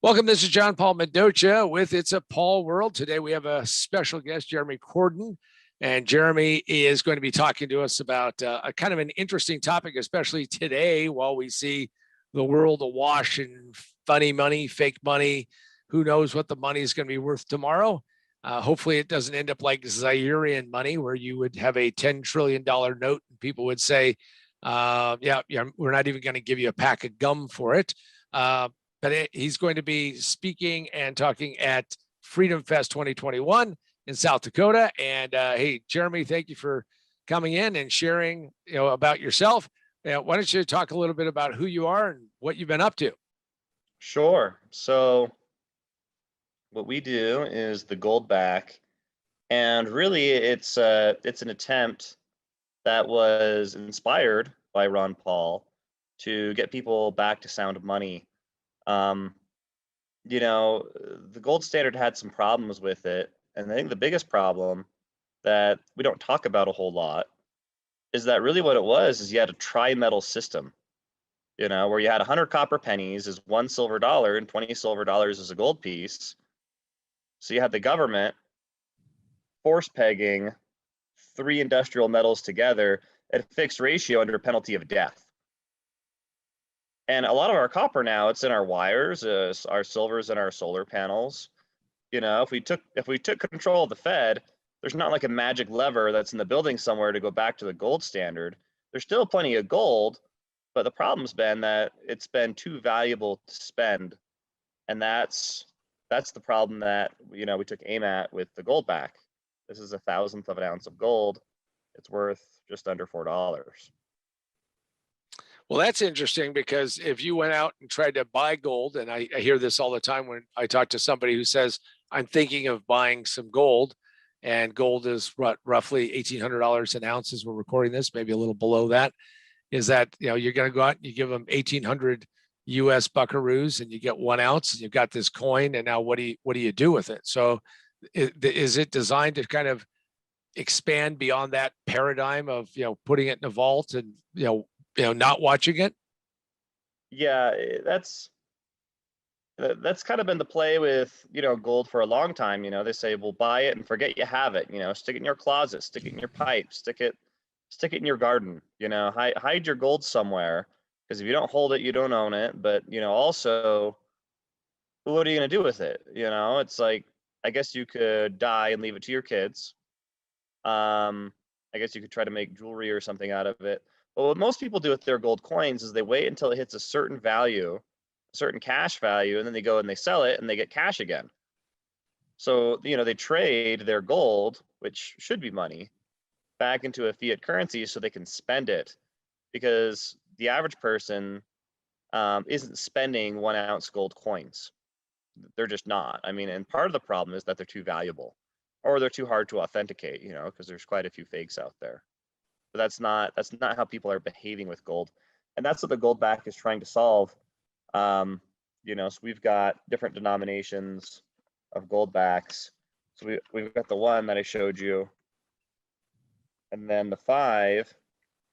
Welcome. This is John Paul Mendoza with It's a Paul World. Today we have a special guest, Jeremy Cordon, and Jeremy is going to be talking to us about a kind of an interesting topic, especially today while we see the world awash in funny money, fake money. Who knows what the money is going to be worth tomorrow? Hopefully it doesn't end up like Zairian money, where you would have a $10 trillion note and people would say, yeah, we're not even going to give you a pack of gum for it. But he's going to be speaking and talking at FreedomFest 2021 in South Dakota. And hey, Jeremy, thank you for coming in and sharing, about yourself. Why don't you talk a little bit about who you are and what you've been up to? Sure. So what we do is the Goldback, and really it's an attempt that was inspired by Ron Paul to get people back to sound money. Um, the gold standard had some problems with it, and I think the biggest problem that we don't talk about a whole lot is that really what it was is you had a tri-metal system, where you had 100 copper pennies is one silver dollar and 20 silver dollars is a gold piece. So you had the government force pegging three industrial metals together at a fixed ratio under penalty of death. And a lot of our copper now, it's in our wires, our silver's in our solar panels. If we took control of the Fed, there's not like a magic lever that's in the building somewhere to go back to the gold standard. There's still plenty of gold, but the problem's been that it's been too valuable to spend. And that's the problem that we took aim at with the Goldback. This is 1,000th of an ounce of gold. It's worth just under $4. Well, that's interesting because if you went out and tried to buy gold, and I hear this all the time when I talk to somebody who says, I'm thinking of buying some gold, and gold is roughly $1,800 an ounce as we're recording this, maybe a little below that, is that, you're going to go out and you give them 1,800 US buckaroos and you get 1 ounce and you've got this coin. And now what do you do with it? So is it designed to kind of expand beyond that paradigm of, putting it in a vault and, not watching it? Yeah, that's kind of been the play with gold for a long time. They say, well, buy it and forget you have it. Stick it in your closet, stick it in your pipe, stick it in your garden. Hide your gold somewhere, because if you don't hold it, you don't own it. But also, what are you going to do with it? It's like, I guess you could die and leave it to your kids. I guess you could try to make jewelry or something out of it. But what most people do with their gold coins is they wait until it hits a certain value, a certain cash value, and then they go and they sell it and they get cash again. So, they trade their gold, which should be money, back into a fiat currency so they can spend it, because the average person isn't spending 1 ounce gold coins. They're just not. I mean, and part of the problem is that they're too valuable, or they're too hard to authenticate, because there's quite a few fakes out there. But that's not how people are behaving with gold, and that's what the Goldback is trying to solve. So we've got different denominations of Goldbacks. So we've got the one that I showed you, and then the 5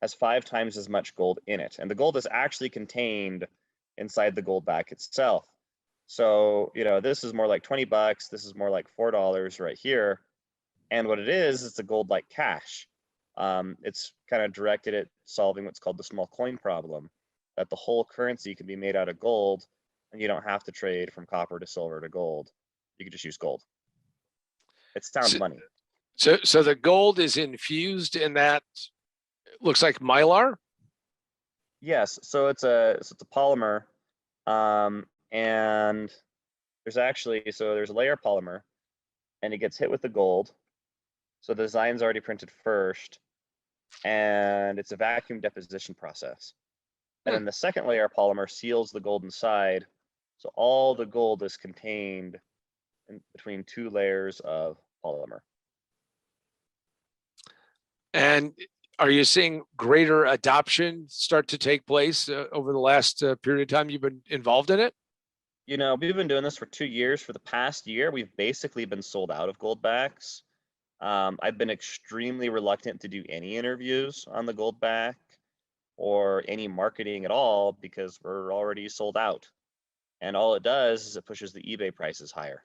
has 5 times as much gold in it, and the gold is actually contained inside the Goldback itself. So this is more like $20. This is more like $4 right here, and what it is, it's a gold like cash. It's kind of directed at solving what's called the small coin problem, that the whole currency can be made out of gold, and you don't have to trade from copper to silver to gold. You can just use gold. It's sound money. So the gold is infused in that, looks like mylar? Yes. So it's a polymer, and there's a layer polymer, and it gets hit with the gold. So the design's already printed first, and it's a vacuum deposition process. And then the second layer polymer seals the gold inside. So all the gold is contained in between 2 layers of polymer. And are you seeing greater adoption start to take place over the last period of time you've been involved in it? We've been doing this for 2 years. For the past year, we've basically been sold out of Goldbacks. I've been extremely reluctant to do any interviews on the Goldback or any marketing at all, because we're already sold out. And all it does is it pushes the eBay prices higher.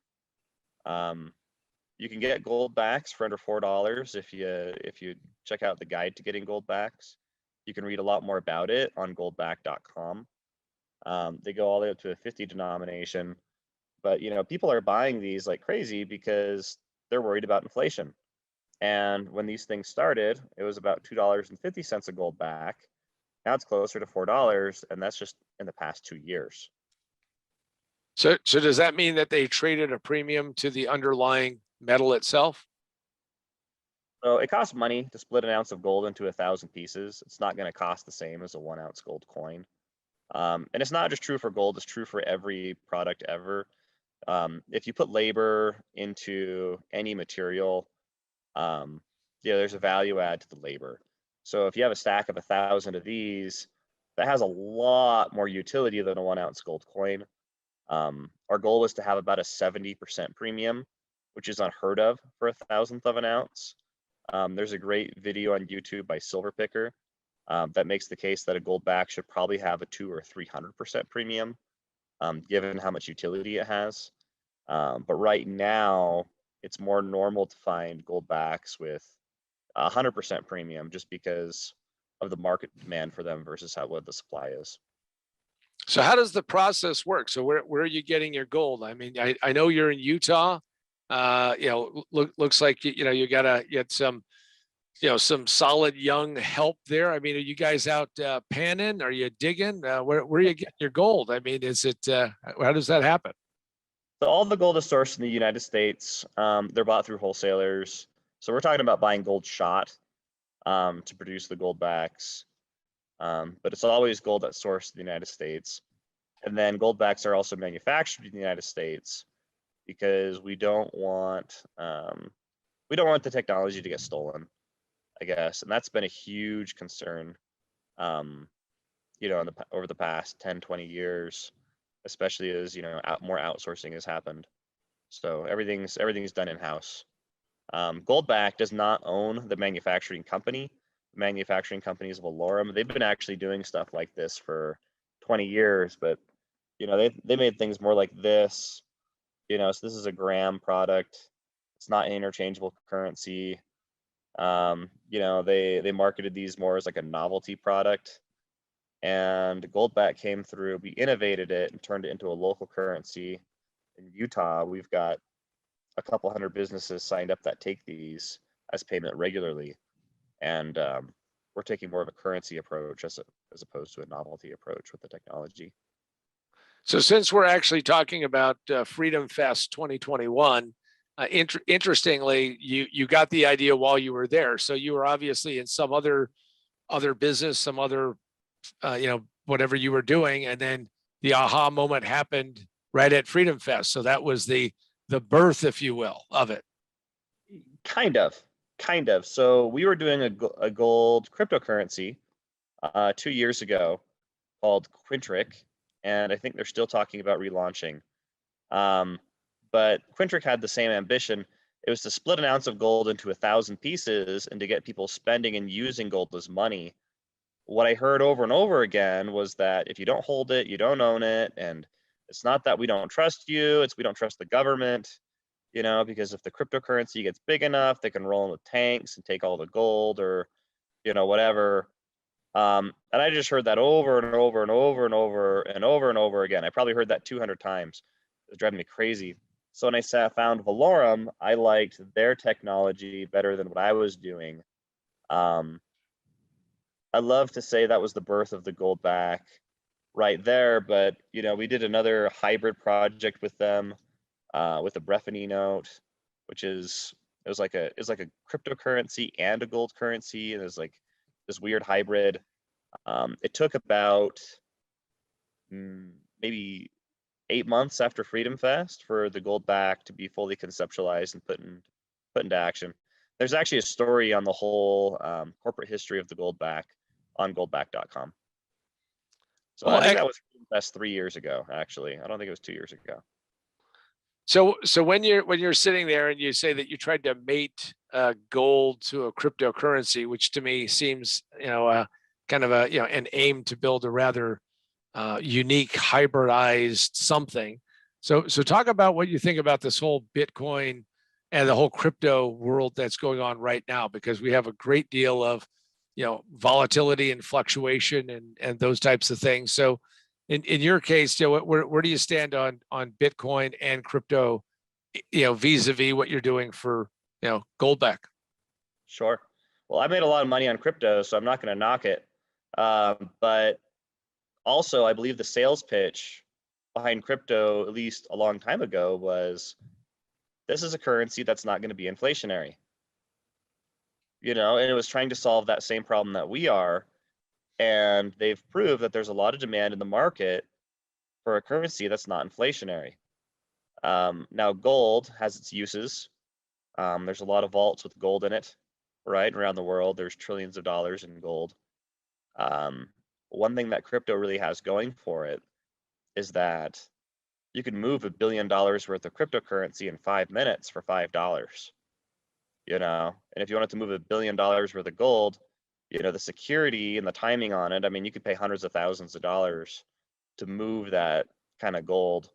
You can get Goldbacks for under $4 if you check out the guide to getting Goldbacks. You can read a lot more about it on goldback.com. They go all the way up to a 50 denomination, but people are buying these like crazy because they're worried about inflation. And when these things started, it was about $2.50 a Goldback. Now it's closer to $4, and that's just in the past 2 years. So does that mean that they traded a premium to the underlying metal itself? So it costs money to split an ounce of gold into 1,000 pieces. It's not going to cost the same as a 1-ounce gold coin. And it's not just true for gold, it's true for every product ever. If you put labor into any material, there's a value add to the labor. So if you have a stack of 1,000 of these, that has a lot more utility than a 1-ounce gold coin. Our goal was to have about a 70% premium, which is unheard of for 1,000th of an ounce. There's a great video on YouTube by Silver Picker that makes the case that a Goldback should probably have a 200 or 300% premium, given how much utility it has. But right now, it's more normal to find Goldbacks with 100% premium just because of the market demand for them versus what the supply is. So how does the process work? So where are you getting your gold? I mean, I know you're in Utah. Looks like you gotta get some solid young help there. I mean, are you guys out panning? Are you digging? Where are you getting your gold? I mean, is it how does that happen? So all the gold is sourced in the United States. They're bought through wholesalers. So we're talking about buying gold shot to produce the Goldbacks. But it's always gold that's sourced in the United States. And then Goldbacks are also manufactured in the United States because we don't want the technology to get stolen, I guess. And that's been a huge concern, over the past 10, 20 years, especially as, more outsourcing has happened. So everything's done in-house. Goldback does not own the manufacturing company. The manufacturing company is Valorum. They've been actually doing stuff like this for 20 years, but they made things more like this. So this is a gram product. It's not an interchangeable currency. They marketed these more as like a novelty product. And Goldback came through. We innovated it and turned it into a local currency. In Utah, we've got a couple hundred businesses signed up that take these as payment regularly, and we're taking more of a currency approach as opposed to a novelty approach with the technology. So since we're actually talking about FreedomFest 2021, interestingly, you got the idea while you were there. So you were obviously in some other business, some other whatever you were doing, and then the aha moment happened right at FreedomFest. So that was the birth, if you will, of it. Kind of. So we were doing a gold cryptocurrency 2 years ago called Quintric, and I think they're still talking about relaunching. But Quintric had the same ambition. It was to split an ounce of gold into 1,000 pieces and to get people spending and using gold as money. What I heard over and over again was that if you don't hold it, you don't own it. And it's not that we don't trust you, it's we don't trust the government, because if the cryptocurrency gets big enough, they can roll in with tanks and take all the gold or, whatever. And I just heard that over and over and over and over and over and over again. I probably heard that 200 times. It was driving me crazy. So when I found Valorum, I liked their technology better than what I was doing. I love to say that was the birth of the Goldback right there, but we did another hybrid project with them with a Brephany note, which it was like a cryptocurrency and a gold currency, and it was like this weird hybrid. It took about maybe 8 months after FreedomFest for the Goldback to be fully conceptualized and put into action. There's actually a story on the whole corporate history of the Goldback on goldback.com. So I think that was FreedomFest 3 years ago, actually. I don't think it was 2 years ago. So when you're sitting there and you say that you tried to mate gold to a cryptocurrency, which to me seems kind of an aim to build a rather unique hybridized something. So talk about what you think about this whole Bitcoin and the whole crypto world that's going on right now, because we have a great deal of, volatility and fluctuation and those types of things. So in your case, where do you stand on Bitcoin and crypto, vis-a-vis what you're doing for, Goldback? Sure. Well, I made a lot of money on crypto, so I'm not going to knock it. But also, I believe the sales pitch behind crypto, at least a long time ago, was this is a currency that's not going to be inflationary. And it was trying to solve that same problem that we are. And they've proved that there's a lot of demand in the market for a currency that's not inflationary. Now, gold has its uses. There's a lot of vaults with gold in it, right? Around the world, there's trillions of dollars in gold. One thing that crypto really has going for it is that you can move $1 billion worth of cryptocurrency in 5 minutes for $5. And if you wanted to move $1 billion worth of gold, the security and the timing on it, I mean, you could pay hundreds of thousands of dollars to move that kind of gold,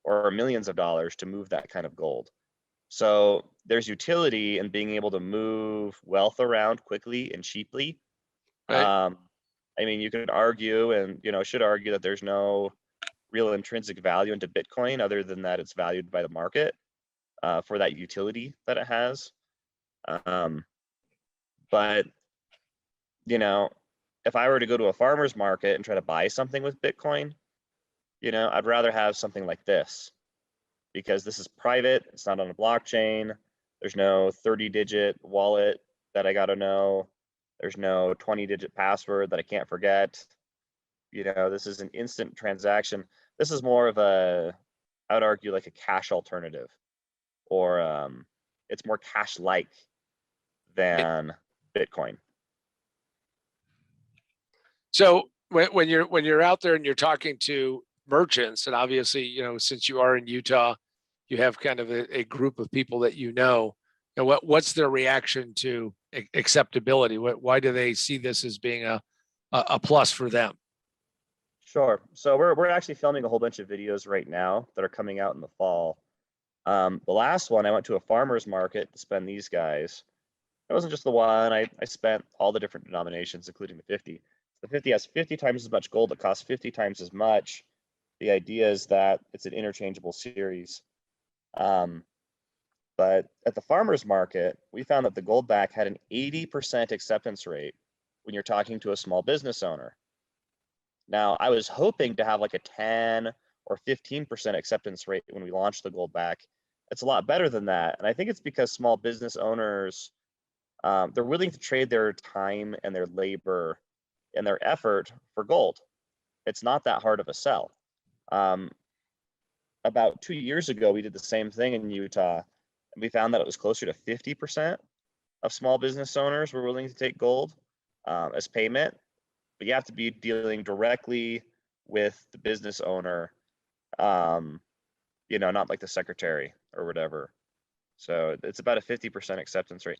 or millions of dollars to move that kind of gold. So there's utility in being able to move wealth around quickly and cheaply. Right. I mean, you could argue and, should argue that there's no real intrinsic value into Bitcoin other than that it's valued by the market for that utility that it has. But, if I were to go to a farmer's market and try to buy something with Bitcoin, I'd rather have something like this, because this is private. It's not on a blockchain. There's no 30-digit wallet that I got to know. There's no 20-digit password that I can't forget. This is an instant transaction. This is more of I would argue, like a cash alternative, or it's more cash-like than Bitcoin. So when you're out there and you're talking to merchants, and obviously, since you are in Utah, you have kind of a group of people that what's their reaction to acceptability? Why do they see this as being a plus for them? Sure. So we're actually filming a whole bunch of videos right now that are coming out in the fall. The last one, I went to a farmer's market to spend these guys. It wasn't just the one. I spent all the different denominations, including the 50. The 50 has 50 times as much gold. It costs 50 times as much. The idea is that it's an interchangeable series. But at the farmer's market, we found that the Goldback had an 80% acceptance rate when you're talking to a small business owner. Now, I was hoping to have like a 10 or 15% acceptance rate when we launched the Goldback. It's a lot better than that. And I think it's because small business owners, they're willing to trade their time and their labor and their effort for gold. It's not that hard of a sell. About 2 years ago, we did the same thing in Utah, and we found that it was closer to 50% of small business owners were willing to take gold as payment. But you have to be dealing directly with the business owner, not like the secretary or whatever. So it's about a 50% acceptance rate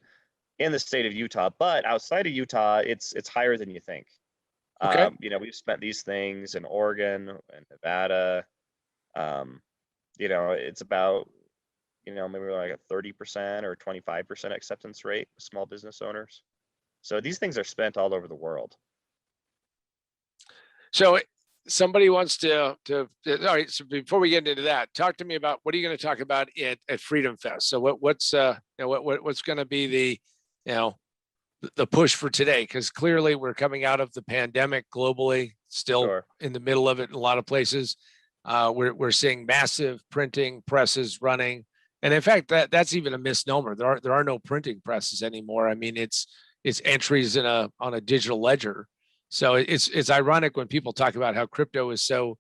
in the state of Utah, but outside of Utah, it's higher than you think. Okay. We've spent these things in Oregon and Nevada. It's about, maybe like a 30% or 25% acceptance rate with small business owners. So these things are spent all over the world. So somebody wants to all right. So before we get into that, talk to me about what are you going to talk about at FreedomFest? So what's going to be the push for today? Because clearly we're coming out of the pandemic globally, still Sure. in the middle of it in a lot of places. We're seeing massive printing presses running, and in fact that's even a misnomer. There are no printing presses anymore. I mean, it's entries on a digital ledger. So it's ironic when people talk about how crypto is so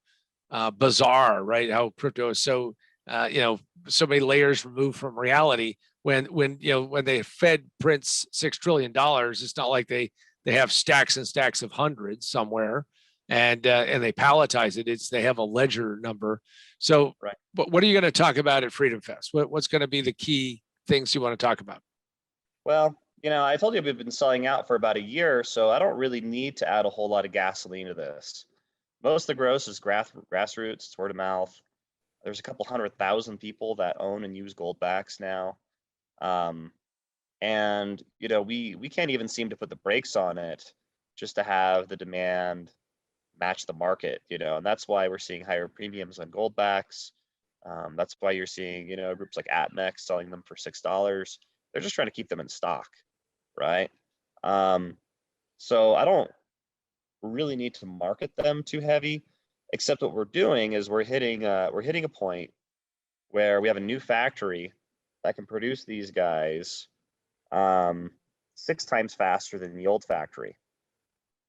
bizarre, right? How crypto is so so many layers removed from reality. When the Fed prints $6 trillion, it's not like they have stacks and stacks of hundreds somewhere, and they palletize it. They have a ledger number. So, right. What are you going to talk about at FreedomFest? What's going to be the key things you want to talk about? Well, I told you we've been selling out for about a year, so I don't really need to add a whole lot of gasoline to this. Most of the growth is grassroots, it's word of mouth. There's a couple 100,000 people that own and use Goldbacks now. And we can't even seem to put the brakes on it just to have the demand match the market, and that's why we're seeing higher premiums on Goldbacks. That's why you're seeing, groups like ATMEX selling them for $6. They're just trying to keep them in stock, right? So I don't really need to market them too heavy, except what we're doing is we're hitting a point where we have a new factory that can produce these guys 6 times faster than the old factory.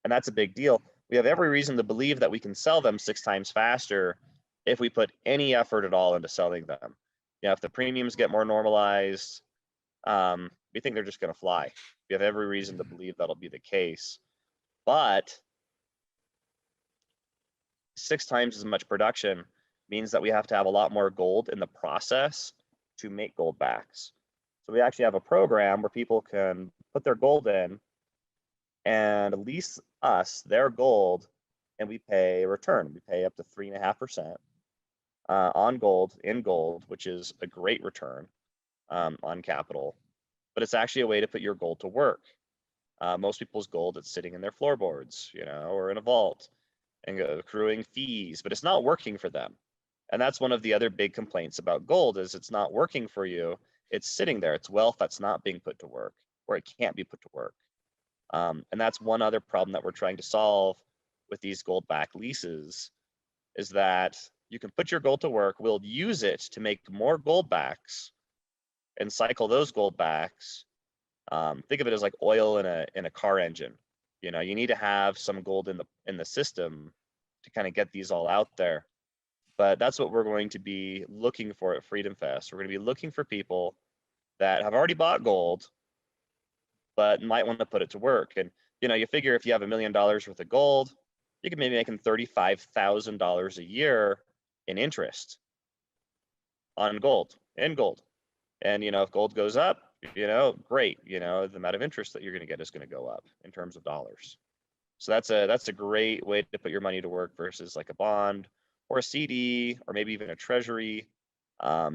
And that's a big deal. We have every reason to believe that we can sell them 6 times faster if we put any effort at all into selling them. If the premiums get more normalized, we think they're just going to fly. We have every reason to believe that'll be the case. But 6 times as much production means that we have to have a lot more gold in the process to make Goldbacks. So we actually have a program where people can put their gold in and lease us their gold, and we pay a return. We pay up to 3.5% on gold, in gold, which is a great return on capital. But it's actually a way to put your gold to work. Most people's gold, it's sitting in their floorboards, or in a vault and accruing fees, but it's not working for them. And that's one of the other big complaints about gold is it's not working for you. It's sitting there. It's wealth that's not being put to work, or it can't be put to work. And that's one other problem that we're trying to solve with these Goldback leases, is that you can put your gold to work. We'll use it to make more Goldbacks and cycle those Goldbacks. Think of it as like oil in a car engine. You need to have some gold in the system to kind of get these all out there. But that's what we're going to be looking for at FreedomFest. We're going to be looking for people that have already bought gold, but might want to put it to work. And you figure if you have $1 million worth of gold, you can maybe make $35,000 a year in interest on gold, in gold. And if gold goes up, great. The amount of interest that you're going to get is going to go up in terms of dollars. So that's a great way to put your money to work versus like a bond or a CD or maybe even a treasury,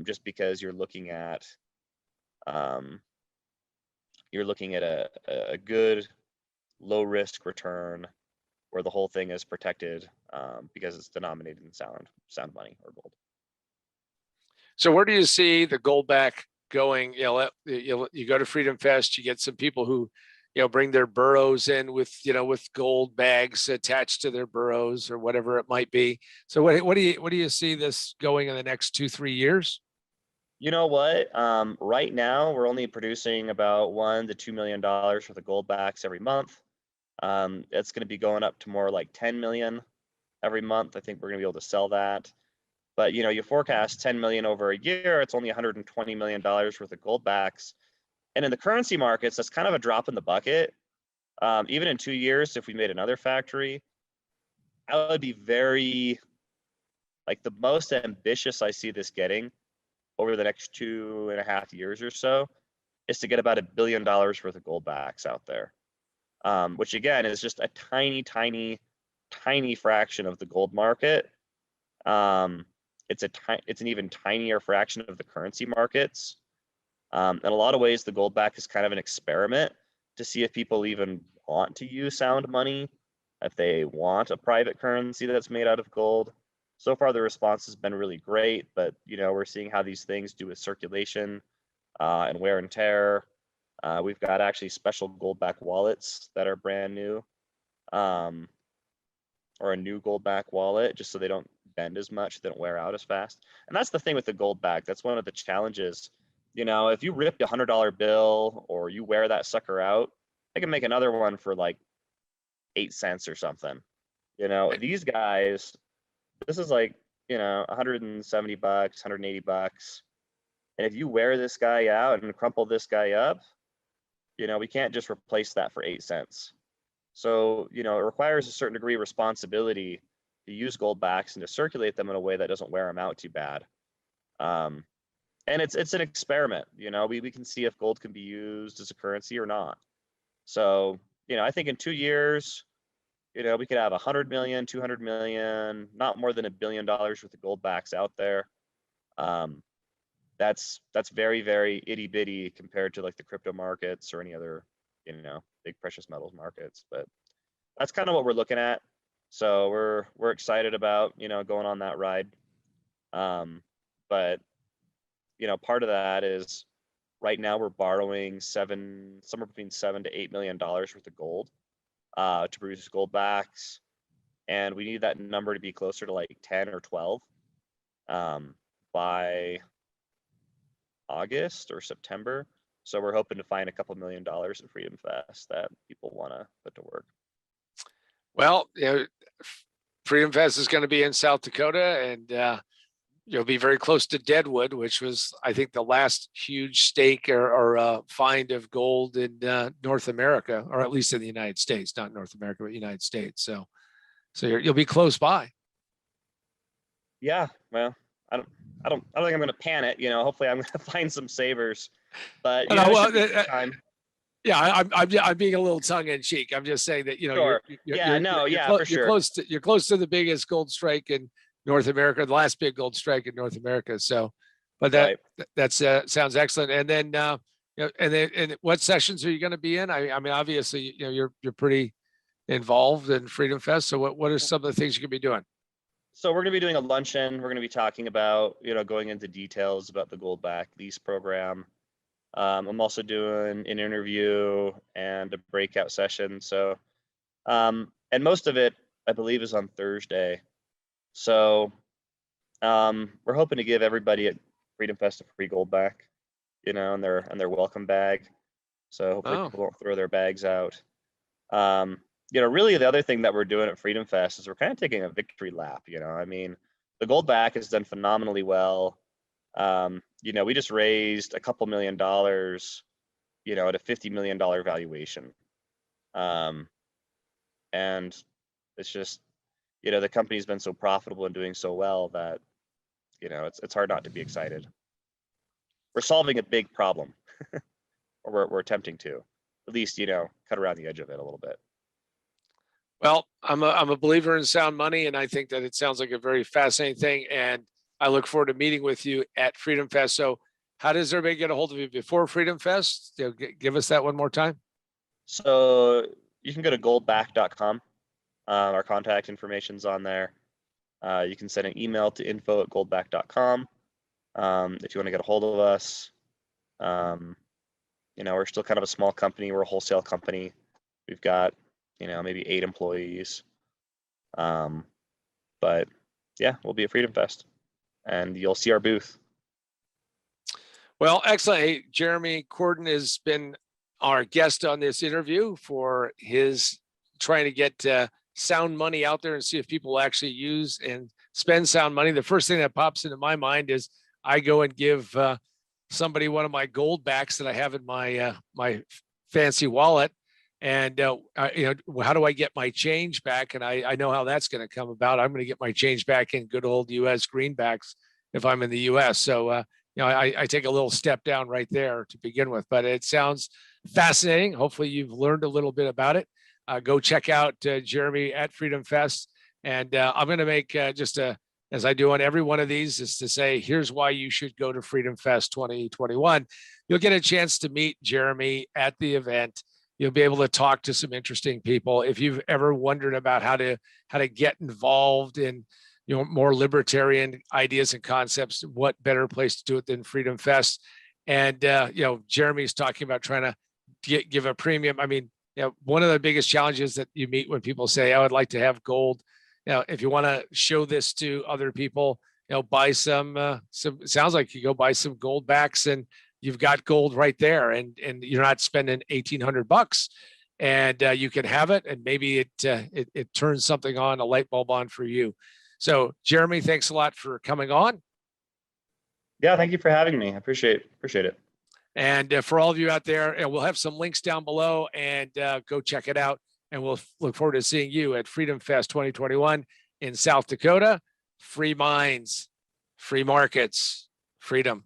just because you're looking at a good low risk return where the whole thing is protected because it's denominated in sound money or gold. So where do you see the Goldback going? You go to FreedomFest, you get some people who bring their burros in with gold bags attached to their burros or whatever it might be. So what do you see this going in the next 2-3 years? You know what? Right now we're only producing about $1 to $2 million worth of Goldbacks every month. It's going to be going up to more like 10 million every month. I think we're going to be able to sell that. But you forecast 10 million over a year, it's only $120 million worth of Goldbacks. And in the currency markets, that's kind of a drop in the bucket. Even in 2 years, if we made another factory, I would be very, like, the most ambitious I see this getting over the next 2.5 years or so is to get about $1 billion worth of Goldbacks out there, which again is just a tiny, tiny, tiny fraction of the gold market. It's an even tinier fraction of the currency markets. In a lot of ways, the Goldback is kind of an experiment to see if people even want to use sound money, if they want a private currency that's made out of gold. So far, the response has been really great, but we're seeing how these things do with circulation and wear and tear. We've got actually special Goldback wallets that are brand new, or a new Goldback wallet, just so they don't bend as much, they don't wear out as fast. And that's the thing with the Goldback. That's one of the challenges. If you ripped a $100 bill or you wear that sucker out, they can make another one for like 8 cents or something. These guys, this is like, $170, $180. And if you wear this guy out and crumple this guy up, we can't just replace that for 8 cents. So, it requires a certain degree of responsibility to use Goldbacks and to circulate them in a way that doesn't wear them out too bad. And it's an experiment. We can see if gold can be used as a currency or not. So, I think in 2 years, we could have 100 million, 200 million, not more than $1 billion worth of Goldbacks out there. That's very, very itty bitty compared to like the crypto markets or any other, big precious metals markets. But that's kind of what we're looking at. So we're excited about, going on that ride. But part of that is right now we're borrowing somewhere between $7 to $8 million worth of gold to produce Goldbacks, and we need that number to be closer to like 10 or 12 by August or September. So we're hoping to find a couple $1 million at FreedomFest that people want to put to work. Well, FreedomFest is going to be in South Dakota, and you'll be very close to Deadwood, which was, I think, the last huge stake or find of gold in North America, or at least in the United States, not North America, but United States. So you'll be close by. Yeah, well, I don't think I'm going to pan it. Hopefully I'm going to find some savers, but time. Yeah, I'm being a little tongue in cheek. I'm just saying that Sure. you're close to the biggest gold strike in North America, the last big gold strike in North America. So, but that sounds excellent. And then and what sessions are you going to be in? I mean, obviously, you're pretty involved in FreedomFest. So what are some of the things you could be doing? So we're going to be doing a luncheon. We're going to be talking about, going into details about the Goldback lease program. I'm also doing an interview and a breakout session. So, and most of it, I believe, is on Thursday. So, we're hoping to give everybody at FreedomFest a free Goldback, in their welcome bag. So hopefully people won't throw their bags out. Really the other thing that we're doing at FreedomFest is we're kind of taking a victory lap. I mean, the Goldback has done phenomenally well. We just raised a couple $1 million, at a $50 million valuation. And it's just, the company's been so profitable and doing so well that, it's hard not to be excited. We're solving a big problem, or we're attempting to, at least, cut around the edge of it a little bit. Well, I'm a believer in sound money, and I think that it sounds like a very fascinating thing. And I look forward to meeting with you at FreedomFest. So how does everybody get a hold of you before FreedomFest? Give us that one more time. So you can go to goldback.com. Our contact information's on there. You can send an email to info@goldback.com. If you want to get a hold of us. We're still kind of a small company. We're a wholesale company. We've got, maybe 8 employees. But yeah, we'll be at FreedomFest, and you'll see our booth. Well, excellent. Hey, Jeremy Cordon has been our guest on this interview for his trying to get sound money out there and see if people will actually use and spend sound money. The first thing that pops into my mind is I go and give somebody one of my Goldbacks that I have in my my fancy wallet. And, how do I get my change back? And I know how that's going to come about. I'm going to get my change back in good old US greenbacks if I'm in the US. So, I take a little step down right there to begin with, but it sounds fascinating. Hopefully you've learned a little bit about it. Go check out Jeremy at FreedomFest. And I'm going to make as I do on every one of these, is to say, here's why you should go to FreedomFest 2021. You'll get a chance to meet Jeremy at the event. You'll be able to talk to some interesting people. If you've ever wondered about how to get involved in more libertarian ideas and concepts, what better place to do it than FreedomFest? And Jeremy's talking about trying to give a premium. I mean, one of the biggest challenges that you meet when people say, "I would like to have gold," if you want to show this to other people, buy some. Sounds like you go buy some Goldbacks and you've got gold right there, and you're not spending $1,800, and you can have it, and maybe it turns something on, a light bulb on for you. So, Jeremy, thanks a lot for coming on. Yeah, thank you for having me. I appreciate it. And for all of you out there, we'll have some links down below, and go check it out. And we'll look forward to seeing you at FreedomFest 2021 in South Dakota. Free minds, free markets, freedom.